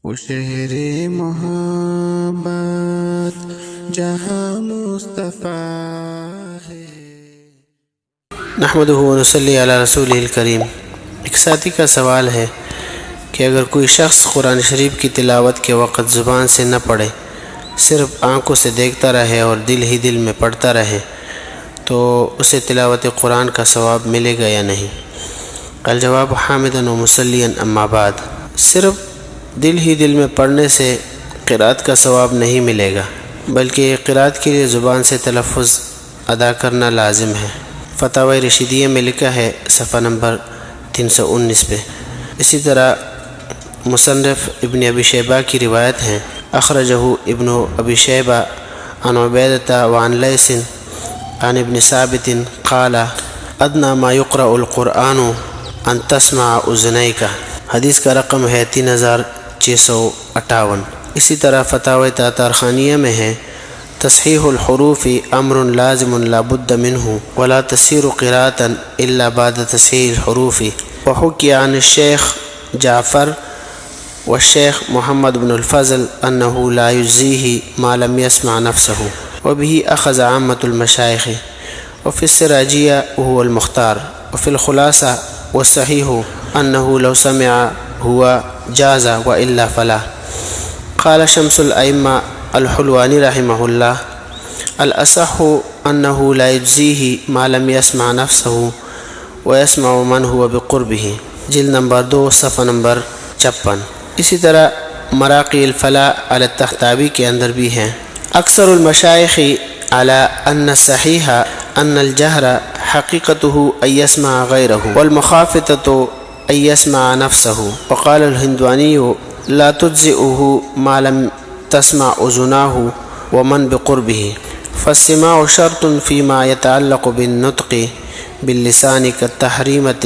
وہ شہر محبت جہاں مصطفیٰ ہے۔ نحمدہ و نصلی علی رسولہ الکریم۔ ایک ساتھی کا سوال ہے کہ اگر کوئی شخص قرآن شریف کی تلاوت کے وقت زبان سے نہ پڑھے، صرف آنکھوں سے دیکھتا رہے اور دل ہی دل میں پڑھتا رہے، تو اسے تلاوت قرآن کا ثواب ملے گا یا نہیں؟ الجواب حامداً و مصلیاً اما بعد، صرف دل ہی دل میں پڑھنے سے قرأت کا ثواب نہیں ملے گا، بلکہ قرأت کے لیے زبان سے تلفظ ادا کرنا لازم ہے۔ فتاوی رشیدیہ میں لکھا ہے صفحہ نمبر 319 پہ۔ اسی طرح مصنف ابن ابی شیبہ کی روایت ہیں، اخرجہ ابن ابی شیبہ عن عبیدۃ وعن لیث عن ابن ثابت قال ادنی ما یقرأ القرآن ان تسمع اذنیک، حدیث کا رقم ہے 3658۔ اسی طرح فتاوی تاتارخانیہ میں ہے، تصحیح الحروف امر لازم لا بد منه ولا تصير قراءة الا بعد تصحیح الحروف، وحکی عن الشیخ جعفر والشیخ محمد بن الفضل انه لا يجزيه ما لم يسمع نفسه، وبه اخذ عامة المشايخ، وفي السراجية وهو المختار، وفي الخلاصة والصحيح انه لو سمع هو جاز والا فلا۔ قال شمس الائمة الحلوانی رحمہ اللہ الاصح انه لا يجزيه ما لم يسمع نفسه ويسمع من هو بقربه، جلد نمبر 2 صفحہ نمبر 56۔ اسی طرح مراقی الفلاح علی التخطابی کے اندر بھی ہیں، اکثر المشائخ على ان الصحیح ان الجہر حقیقته ان يسمع غیره والمخافتة ان يسمع نفسه، وقال الہندوانی لا تجزئه ما لم تسمع اذناه ومن بقربه، فالسماع شرط فيما يتعلق بالنطق باللسان كالتحریمة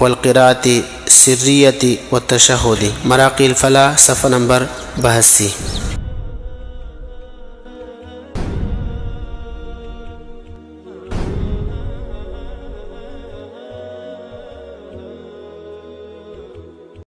والقراءة السریة والتشہد، مراقی الفلاح صفحہ نمبر 82۔